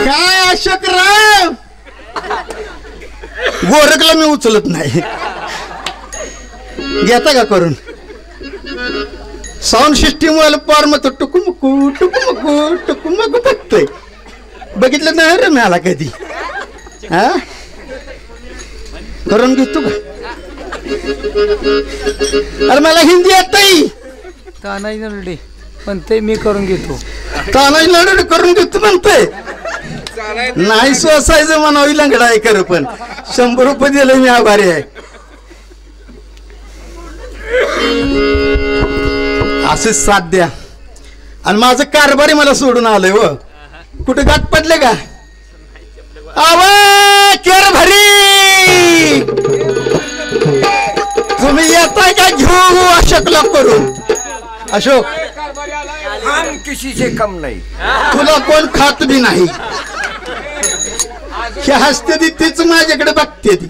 काय अशोकराव गोरखला मी उचलत नाही घेता का करून साऊंड सिस्टीम वाला पार मग टुकुमुकू टुकुमुकू टुकुमुकू बघतोय बघितलं नाही रे मला कधी हा करून घेतो का अरे मला हिंदी येतय तानाजी नरडे पण ते मी करून घेतो तानाजी नरडे करून घेतो म्हणतोय नाही सोसायचं म्हणावी लंगडा आहे खरं पण 100 रुपये दिले मी आभारी आहे असे साथ द्या आणि माझं कारभारी मला सोडून आलंय व कुठे गाठ पडले का आव केर भरी तुम्ही येताय का घेऊ अशोकला करून अशोक हम किसी से कम नहीं तुला कोण खात बी नाही हसते ती तीच माझ्याकडे बघते ती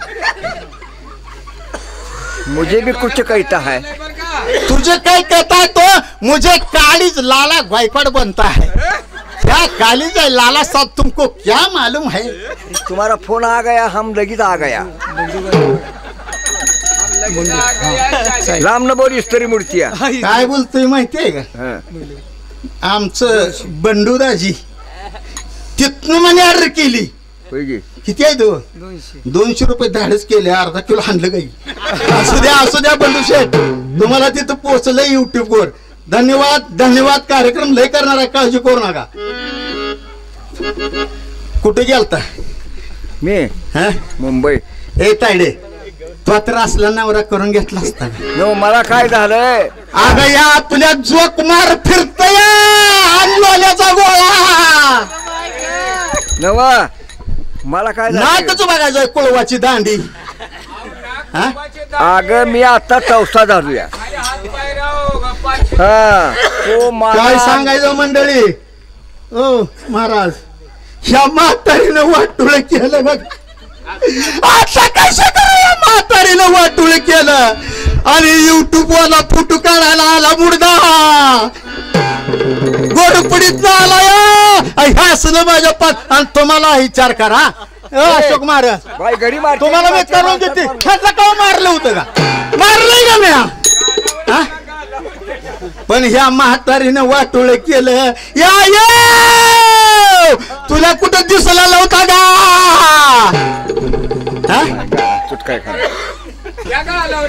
मुझे भी कुछ कहता है तुझे क्या कहता है तो मुझे कालीज लाला गायकवाड़ बनता है क्या कालीज है लाला साहब तुमको क्या मालूम है तुम्हारा फोन आ गया हम लगीत आ गया राम न बोल इस्तरी मूर्तिया काय बोलतोय माहितीये का आमचं बंडूराजी तिथनं म्हणे ऑर्डर केली किती आहे तो 200 रुपये धाडच केले अर्धा किलो आणलं काही असू द्या बंडू शेठ तुम्हाला तिथं पोहोचलंय युट्यूब वर धन्यवाद धन्यवाद कार्यक्रम लय करणार आहे काळजी करू नका कुठे गेलता मी मुंबई ए तायडे तो तर असला नवरा करून घेतला असता नो मला काय झालंय अगं या तुला जोक मार फिरतय लोल्याचा गोळा नवा मला काय नाटच बघायचं कुळवाची दांडी अगं मी आता चौसा झालूया काय सांगायचं मंडळी ओ महाराज ह्या म्हातारीनं वाटुळ केलं बघ आता कसं करूया म्हातारीनं वाटुळ केलं आणि युट्यूब वाला फोटो काढायला आला मुडदा गोडपडीत आलाय हसलं माझ्या पाच आणि तुम्हाला विचार करा अशोक महाराज घरी मार तुम्हाला मी करून देते ह्याचं का मारलं होतं का मारलंय का मी पण ह्या म्हातारीनं वाटोळ केलं या तुला कुठं दिसला नव्हता का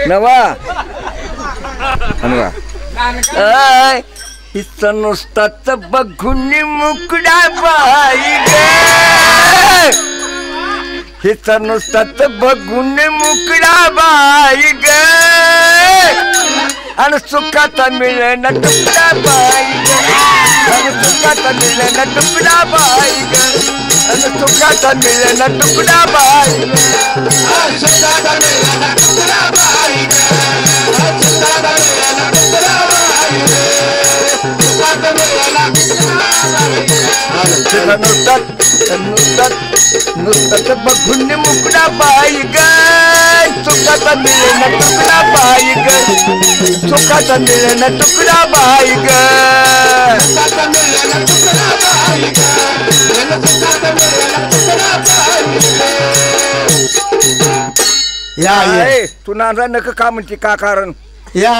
नवा हिचं नुसताच बघून मुकडा बाई ग हिचं नुसताच बघून मुकडा बाई ग आणि सुखाचा मिळेन तुकडा बाई ग आणि सुखाचा मिळेन तुकडा बाई ग आणि सुखाचा मिळेन तुकडा बाई नुसतं बघून मुकडा बाई ग सुखाचा मिळेन तुकडा बाई ग सुखाचा मिळेन तुकडा बाई ग या तू नांदा नका का म्हणते का कारण या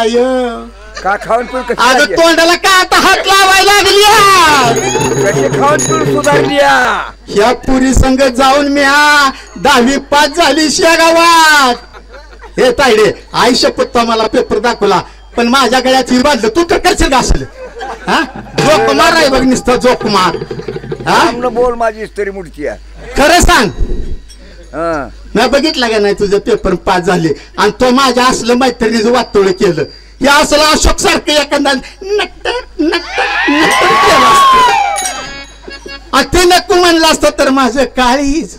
का खाऊन तू अगं तोंडाला का आता हात लावायला लागली कशी खाऊन तू सुधारली ह्या पुरी संघ जाऊन मी 10वी पास झाली शेगावात हे तायडे आई शपथ मला पेपर दाखवला पण माझ्या गळ्यात ही बांधलं तू तर करशील का असलं जोक मार आहे बघ नुसतं जोक मार बोल माझी तरी मूर्ती खरं सांग मी बघितलं का नाही तुझं पेपर पास झाले आणि तो माझ्या असलं मैत्रिणीचं वाटोळ केलं या असलं अशोक सारखं एखादा ते नको म्हणलं असतं तर माझं काळीच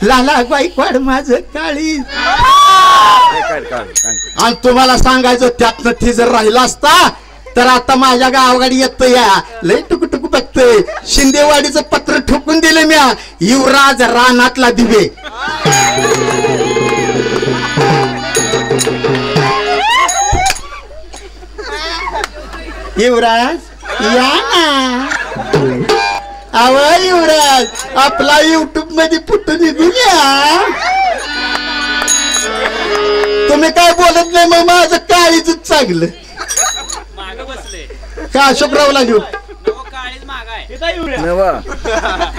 लाला गायकवाड माझं काळी. आणि तुम्हाला सांगायचं त्यातनं ती जर राहिला असता तर आता माझ्या गावाकडे येतो या लय टुकटुक बघतोय. शिंदेवाडीचं पत्र ठोकून दिले म्या. युवराज रानातला दिवे. युवराज या ना. अव युवराज आपला युट्यूब मध्ये फोटो निघून या. तुम्ही काय बोलत नाही मग माझं काळीच चांगलं का अशोकरावला घेऊ.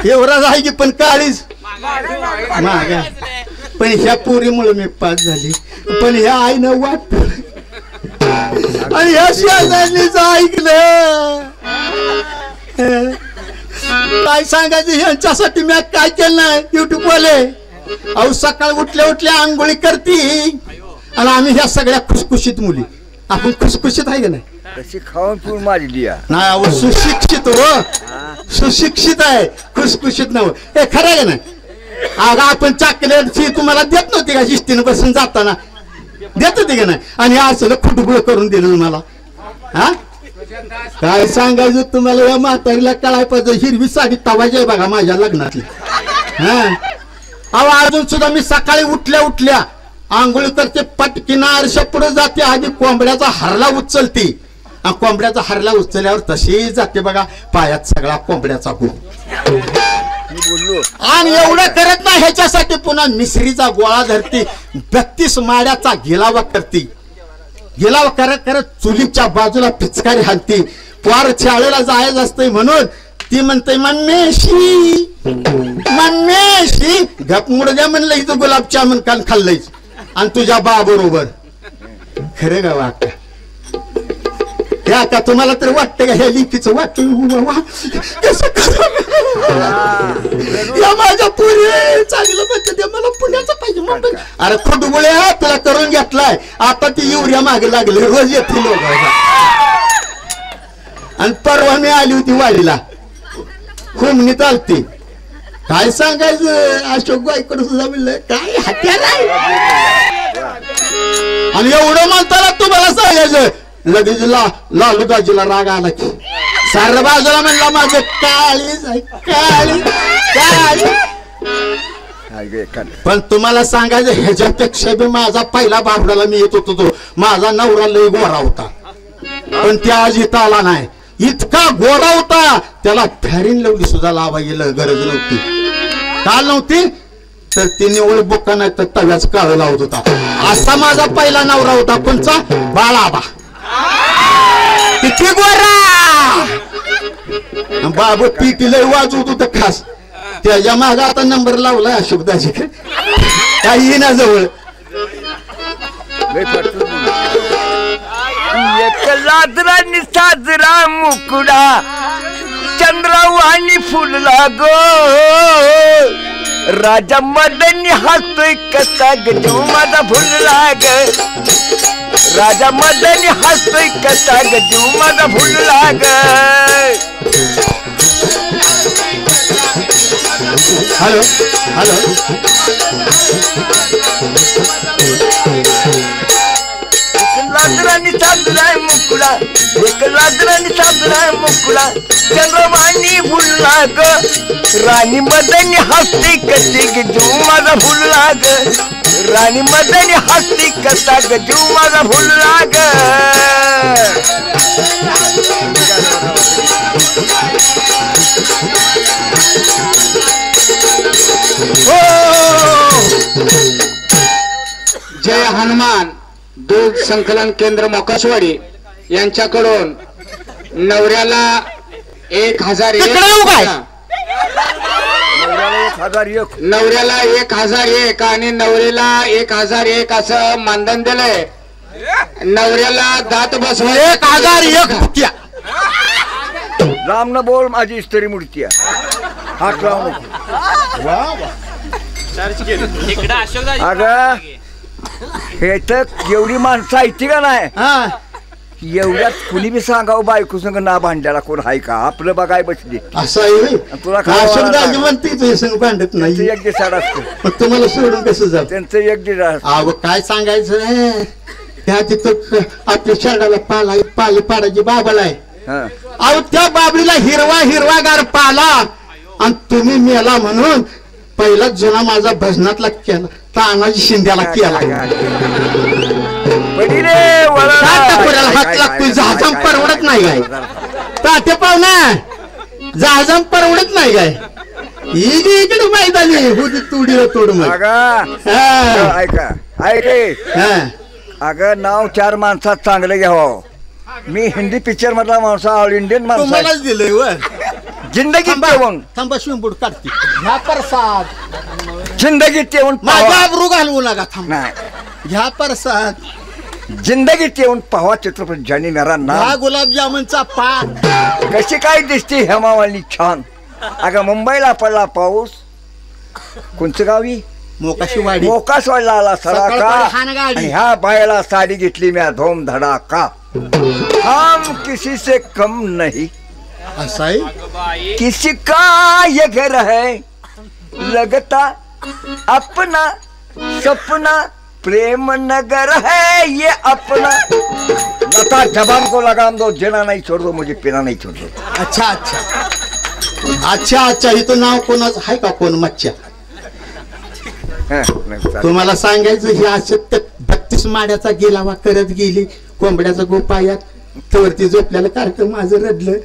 युवराज आहे की पण काळीच मागा. पण ह्या पोरीमुळे मी पास झाली. पण ह्या आईनं वाट आणि ह्या शेजारणीच ऐकलं. काय सांगायचं ह्यांच्यासाठी मी काय केलं नाही. युट्यूब वाले अहो सकाळ उठल्या उठल्या आंघोळी करती आणि आम्ही ह्या सगळ्या खुशखुशीत मुली. आपण खुशखुशीत आहे का नाही. तशी खाऊन पिऊन मारली नाही अहो सुशिक्षित हो. सुशिक्षित आहे खुशखुशीत नव. हे खरं आहे ना. अगं आपण चॉकलेटची तुम्हाला देत नव्हती का शिस्तीनं बसून जाताना देत होती का नाही. आणि असं खुटगुळ करून दिलं मला. हा काय सांगायचं तुम्हाला. या म्हातारीला कळाय पाहिजे. हिरवी साडी तवायची आहे बघा माझ्या लग्नातली. हा अहो अजून सुद्धा मी सकाळी उठल्या उठल्या आंघोळी करते. पटकीन आरशा पुढे जाते. आधी कोंबड्याचा हरला उचलते. कोंबड्याचा हरला उचलल्यावर तशी जाते बघा पायात सगळा कोंबड्याचा गो. आणि एवढं करत नाही ह्याच्यासाठी पुन्हा मिसरीचा गोळा धरती. 32 माड्याचा गिलावा करती. गिलावा करत करत चुलीच्या बाजूला पिचकारी हाणती. पोर शाळेला जायचं असतंय म्हणून ती म्हणते मम्मेशी मम्मेशी. गप मुडद्या म्हणलं इथं गुलाबजामुन काल खाल्लंयच आणि तुझ्या बा बरोबर. खरं का वाटत ह्या का तुम्हाला तर वाटतं का ह्या लिखीचं वाटत कसं या माझ्या पुढे चांगलं म्हणते मला पुण्याचं पाहिजे मुंबई. अरे खुटगुळे तुला करून घेतलाय. आता ती युरिया मागे लागले रोज येते लोक. आणि परवा मी आली होती वाडीला हुमणी चालती. काय सांगायचं अशोक गायकवाड सुद्धा म्हणलं काय हत्यार आहे. आणि एवढं म्हणताना तुम्हाला सांगायचं लगेच लालू दाजीला राग आला की सार बाजूला म्हणला माझं काळीच आहे काळी काळी. पण तुम्हाला सांगायचं ह्याच्यापेक्षा बी माझा पहिला बाबडाला मी येत होतो तो माझा नवरा लय गोरा होता. पण त्या आज इथं आला नाही. इतका गोरा होता त्याला फॅरिन लवली सुद्धा लावायला गरज नव्हती. काल नव्हती तर ती निवळ बोका नाही तर तव्याच काळ लावत होता. असा माझा पहिला नवरा होता. कोणचा बाळाबा. किती गोरा बाबू पीटी लय वाजवत होत खास. त्याच्या मागे आता नंबर लावलाय अशोकदाजी काही ना जवळ. एक लाजरानी साजरा मुकुडा चंद्रावाणी फुलला गो. राजा मदनी हसतोय कसा गजू माझा फुलला ग. राजा मदनी हसतोय कसा गजू माझा फुलला ग. हॅलो हॅलो लाजरानी साजराय मुकुडा. एक लाजरानी साजराय मुकुडा चंद्रवाणी फुलला ग. राणी मदनी हसते कसे गजू माझा फुलला ग. राणी मदनी हसते कसा गजू माझा फुलला ग. जय हनुमान दूध संकलन केंद्र मोकाशवाडी यांच्याकडून नवऱ्याला 1001 नवऱ्याला 1001 आणि नवरीला 1001 असं मानधन दिलंय. नवऱ्याला दात बसवा 1001 राम न बोल माझी स्त्री मूर्ती हात लावून. अगं हे तर एवढी माणसं ऐकती का नाही. एवढ्यात कुणी बी सांगावं बायको संग ना भांड्याला कोण हाय का आपलं बघाय बसली असं आहे होय? तुला अशोक दाजी म्हणते तुझ्या संग भांडत नाही एक दिसाड असतं मग तुम्हाला सोडून कसं जात त्यांचं एक दिवस अहो काय सांगायचं त्या तिथं आपल्या शर्टाला पाली पाडायची बाबाला आहे अहो त्या बाबळीला हिरवागार पाला आणि तुम्ही मेला म्हणून पहिला जुना माझा भजनातला केला तानाजी शिंद्याला केला हात लागतोय जहाजाम परवडत नाही काय तात्या पाहुणा जहाजाम परवडत नाही काय इकडे मैदानी होती तुडीला तोड मग ऐका अगं नाव 4 माणसात चांगलं घ्यावं मी हिंदी पिक्चर मधला माणूस ऑल इंडियन माणूस दिलंय जिंदगीत येऊन थांबा शिवबूड काढते ह्या प्रसाद जिंदगीत येऊन माझा अब्रू घालवू नका थांब नाही ह्या प्रसाद जिंदगीत येऊन पाहावा चित्रपट ज्याने मेरा नाम गुलाबजामुनचा पाक कशी काय दिसते हेमावाली छान अगं मुंबईला पडला पाऊस कोणचं गावी मोकाशीवाडी मोकाशवाडीला आला सडाका ह्या बायला साडी घेतली म्या धोम धडाका हम किसी से कम नहीं ऐसा ही किसी का ये घर है लगता अपना सपना प्रेम नगर है ये अपना लता जबान को लगाम दो जीना नहीं छोड़ दो मुझे पीना नहीं छोड़ दो अच्छा इथं नाव कोणाचं आहे का कोण मच्छा तुम्हाला सांगायचं हे असं 32 माड्याचा गेलावा करत गेली कोंबड्याचा गोपायात तवरती झोपल्याला कार्यक्रम माझं रडलं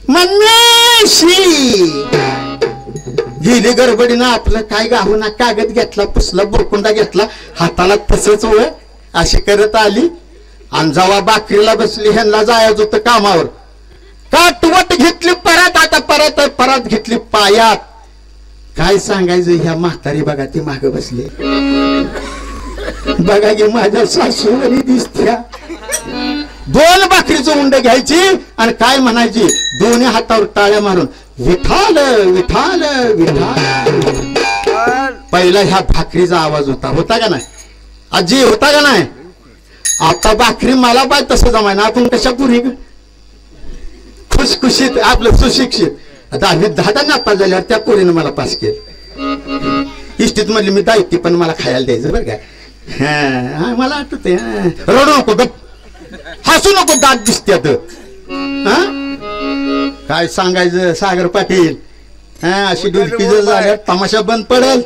मन्नेशी गेली गडबडीनं आपलं काय गावना कागद घेतला पुसला बुरकुंडा घेतला हाताला तसंच वळ अशी करत आली आणि जेव्हा बाकरीला बसली ह्यांना जायचं होतं कामावर काटवट घेतली परत आता परत घेतली पायात काय सांगायचं ह्या म्हातारी बघा ती माग बसली बघा की माझ्या सासूवरी दिसत्या 2 बाकरीचं उंड घ्यायची आणि काय म्हणायची दोन्ही हातावर टाळ्या मारून विठाल विठाल विठाल पहिला ह्या भाकरीचा आवाज होता का नाही आजी होता का नाही आता भाकरी मला बाय तसं जमाय ना आपण कशा पुरी खुशखुशीत आपलं सुशिक्षित 10 नापास झाल्यावर त्या पोरीनं मला पास केलं इष्टीत म्हणली मी दायती पण मला खायला द्यायचं बरं का हा मला आठवते रडू नको गप हसू नको दात दिसत्यात काय सांगायचं सागर पाटील अशी डुलकी जर झाल्या तमाशा बंद पडेल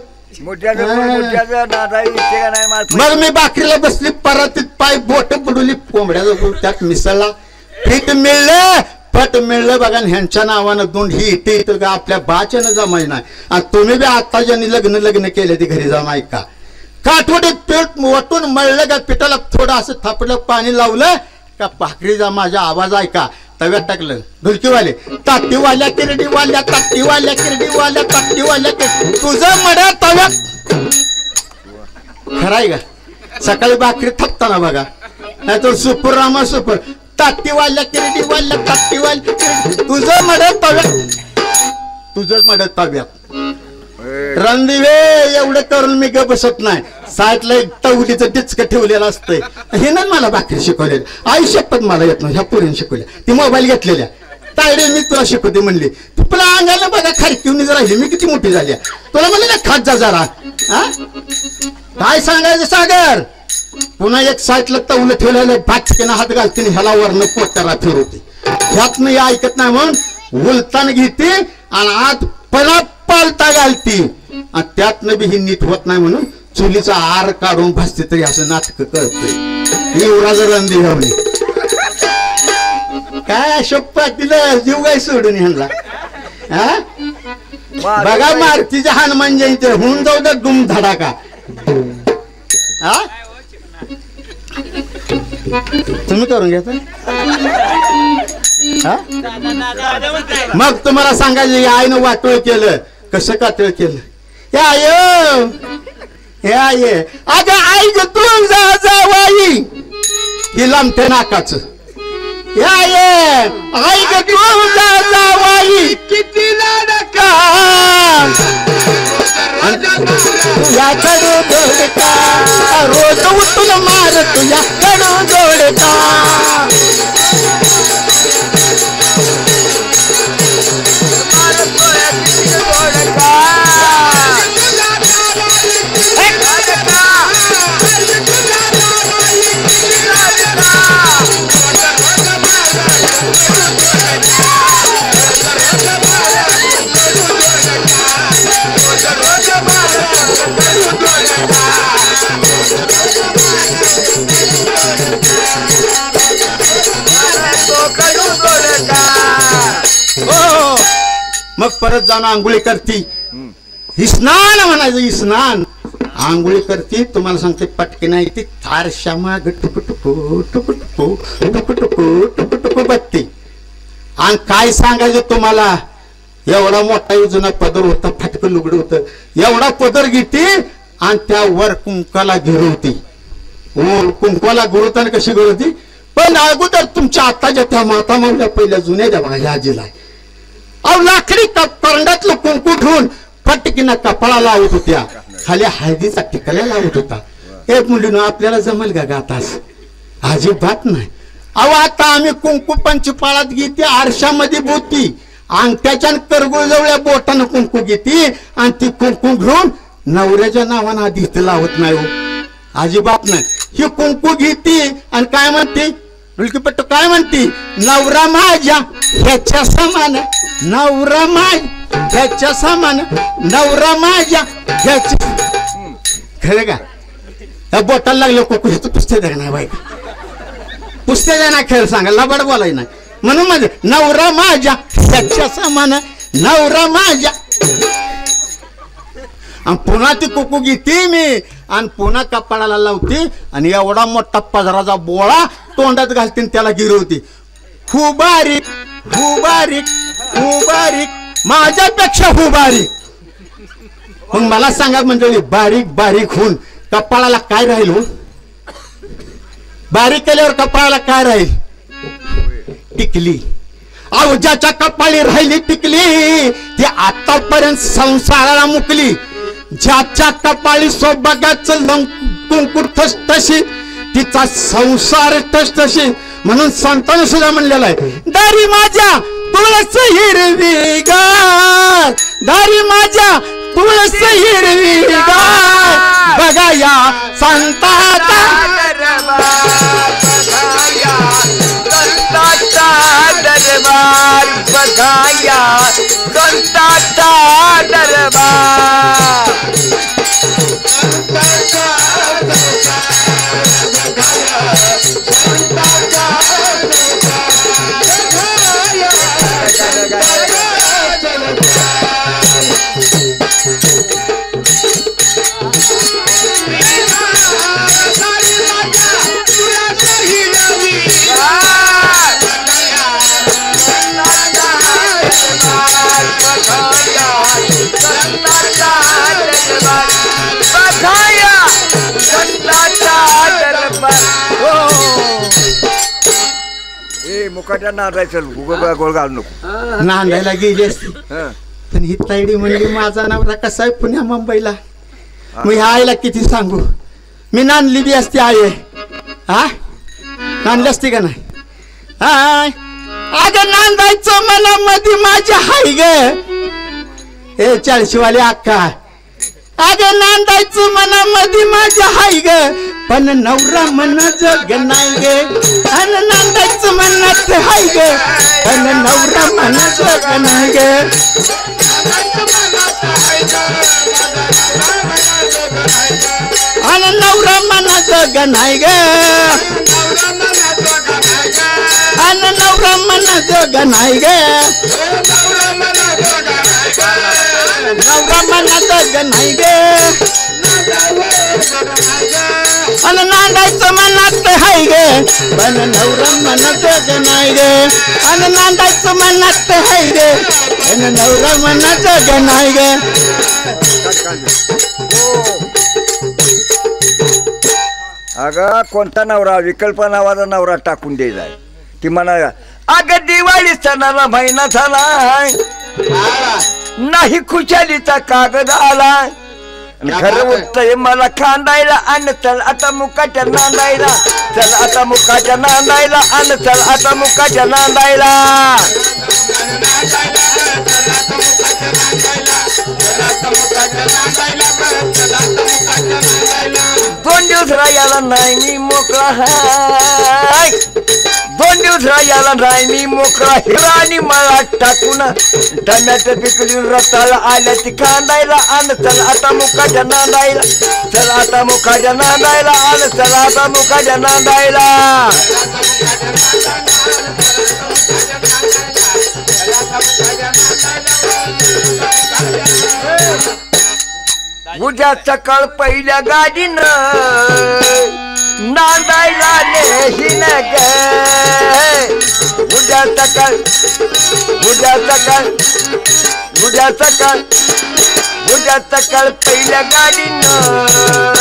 मग मी बाकरीला बसली परत पाय बोट पडवली कोंबड्याचा त्यात मिसळला पीठ मिळलं पट मिळलं बघा ह्यांच्या नावानं 2 हिट का आपल्या बाच्यानं जमाय नाही आणि तुम्ही बी आता ज्यांनी लग्न केले ते घरी जाऊन ऐका काठवडीत पीठ वटून मळलं का पिठाला थोडं असं थापलं पाणी लावलं का भाकरीचा माझा आवाज ऐका तव्यात टाकलं ढुलकीवाले ताटीवाल्या किरडीवाल्या ताटीवाल्या किरडीवाल्या ताटीवाल्या तुझं मड्या तव्यात खराय का सकाळी भाकरी थापताना बघा नाही तर सुपर रामा सुपर ताटीवाल्या किरडीवाल्या ताटीवाल्या तुझं मडत तव्यात तुझंच मडत तव्यात रणदिवे एवढं करून मी ग बसत नाही साईडला एक तवलीचं डिचक ठेवलेलं असतंय हे ना मला भाकरी शिकवले आई शपथ मला येत नाही ह्या पोरीने शिकवल्या ती मोबाईल घेतलेल्या तायडे मी तुला शिकवते म्हणली तुला अंगाला बघा खारकीवून राहिली मी किती मोठी झाली तुला म्हणले ना खात जा जरा काय सांगायचं सागर पुन्हा एक साईडला तवलं ठेवलेलं भाचकेनं हात घालते ह्याला वरनं पोटाला फिरवते ह्यात मी ऐकत नाही म्हणून उलतान घेते आणि आत परत पालता घालती आणि त्यातनं बी ही नीट होत नाही म्हणून चुलीचा आर काढून भासते तरी असं नाटक करतोय एवढा जर रंदी घावली काय अशोक पाटील जीव काय सोडून ह्यांना बघा मारुतीच्या हनुमान जयंती होऊन जाऊ द्या दुम धडाका तुम्ही करून घेता मग तुम्हाला सांगायचं आईनं वाटोळ केलं कसं कातळ केलं आय अगं आई ग तू जावाई ही लांबते नाकाचं आई ग तू जावाई किती लाडका तुझ्याकडे जोडता रोज उठून मार तुझ्याकडे जोडता मग परत जाऊन आंघोळी करती. स्नान म्हणायचं, स्नान. आंघोळी करती. तुम्हाला सांगते पटकी नाही ती फारशा माग टुकटुकू टुकटुकू टुकटुकू टुकटुकू बत्ती. आणि काय सांगायचं तुम्हाला, एवढा मोठा जुना पदर होता, फाटकं लुगडं होतं, एवढा पदर घेते आणि त्यावर कुंकाला गिरवती. कुंकवाला गुरुताना कशी गुरुती, पण अगोदर तुमच्या आताच्या त्या माता मावल्या पहिल्या जुन्या द्या बघा आजीला. अहो लाकडी करंडातलं कुंकू ठेवून फटकीनं कपाळा लावत होत्या, खाली हळदीचा टिकल्या लावत होता. एक मुलीनं आपल्याला जमल का गातास? अजिबात नाही. अहो आता आम्ही कुंकू पंचपाळात घेते, आरशामध्ये बोती, अंगठ्याच्या करगुळजवळ्या बोटानं कुंकू घेते आणि ती कुंकू घेऊन नवऱ्याच्या नावानं आधी इथं लावत नाही. हो अजिबात नाही. ही कुंकू घेते आणि काय म्हणते, डुलकीपट्टू काय म्हणते, नवरा माझ्या ह्याच्या समान, नवरा माझ्या ह्याच्या समान, नवरा माझ्या ह्याच्या. खरं का? त्या बोटाला लागलं कुंकू, हे तर पुस्तक द्या नाही बाई, पुस्तक द्या ना, खेळ सांगा, लबाड बोलाय नाही. म्हणून म्हणजे नवरा माझ्या ह्याच्या समान, नवरा माझ्या. आणि पुन्हा ती कुकू घेते मी आणि पुन्हा कपाळाला लावते आणि एवढा मोठा पदराचा बोळा तोंडात घालते, त्याला गिरवते. खूप बारीक, खूप बारीक, खूप बारीक, माझ्यापेक्षा खूप बारीक. मग मला सांगा म्हणजे बारीक बारीक होऊन कपाळाला काय राहील? हो बारीक केल्यावर कपाळाला काय राहील? टिकली. अहो ज्याच्या कपाळी राहिली टिकली ती आतापर्यंत संसाराला मुकली. ज्याच्या कपाळी सौभाग्याचं कुंकू ठसठशी तिचा संसार ठसठशी. म्हणून संतांनी सुद्धा म्हणलेलं आहे, दारी माझ्या तुळस हिरवी गार, दारी माझ्या तुळस हिरवी गार, बघा या संताचा दरबार, बघाया संताचा दरबार. मुकाट्या नांदायचं गोळ घालू नको. नांदायला गेली असती पण ही तायडी म्हणली माझा नवरा कसा आहे पुण्या मुंबईला. मग ह्या आईला किती सांगू, मी नांदली बी असती आई. हा नांदली असती का नाही? हाय अगं नांदायचं मनामध्ये माझ्या हाय ग हे 40वाली अक्का. अगं नांदायचं मनामध्ये माझ्या हाय ग, पण नवरा मन जग नाही गे. आणि नांदायचं मनात हाय ग, पण नवरा मन जग नाही गे. आणि नवरा मन जग नाही ग, आणि नवरा मन जग नाही ग, नवरा मन जग नाही ग. आणि नांदायचं मनात हाय गे, पण नवरा मन जग नाही गे. आणि नांदायचं मनात हाय गे, पण नवरा मन जग नाही गे. अगं कोणता नवरा, विकल्प नावाचा नवरा टाकून द्यायचा ती म्हणा. अगं दिवाळी सणाला महिना झाला नाही, खुशालीचा कागद आला. खरं उत्तय मला खांदायला आणि चल आता मुकाच्या नांदायला, चल आता मुकाच्या नांदायला आणि चल आता मुकाच्या नांदायला. दोन दिवस राहायला नाही मी मोकळा हाय, दोन दिवस राहायला नाही मी मोकळा. हिराणी मला टाकून टमॅटो पिकली रताला आल्या ती खांदायला आणि चल आता मुकाच्या नांदायला, चल आता मुकाच्या नांदायला आणि चल आता मुकाच्या नांदायला. उद्या सकाळ पहिल्या गाडीनं नांदायला नेशीन ग उद्या सकाळ उद्या सकाळ उद्या सकाळ उद्या सकाळ पहिल्या गाडीनं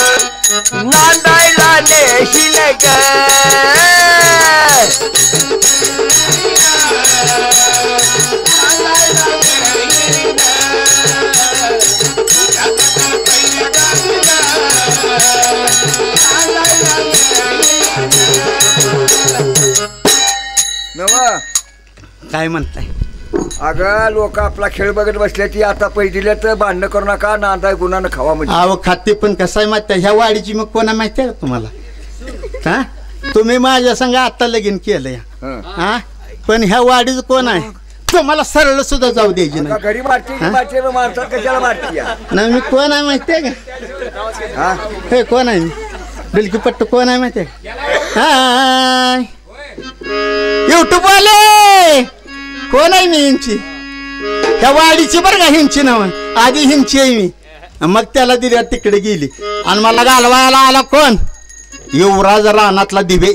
नांदायला नेशीन ग नवा काय म्हणताय अगं लोक आपला खेळ बघत बसल्याची आता पहिल्या तर भांडणं करू नका नांदाय गुन्हानं खावा म्हणजे अहो खाते पण कसं आहे माहिती आहे ह्या वाडीची मग कोणा माहिती आहे का तुम्हाला हा तुम्ही माझ्या संग आता लगीन केलं या हा पण ह्या वाडीचं कोण आहे तुम्हाला सरळ सुद्धा जाऊ द्यायची नाही घरी मारते माणसात कशाला मारते नाही मी कोण आहे माहिती आहे का हे कोण आहे बिलकी पट्ट कोण आहे माहिती आहे हाय युट्यूब वाले कोण आहे मी हिंची ह्या वाडीची बरं का हिंची नाव आधी हिंची आहे मी मग त्याला दिल्या तिकडे गेली आणि मला घालवायला आला कोण युवराज रानातला दिबे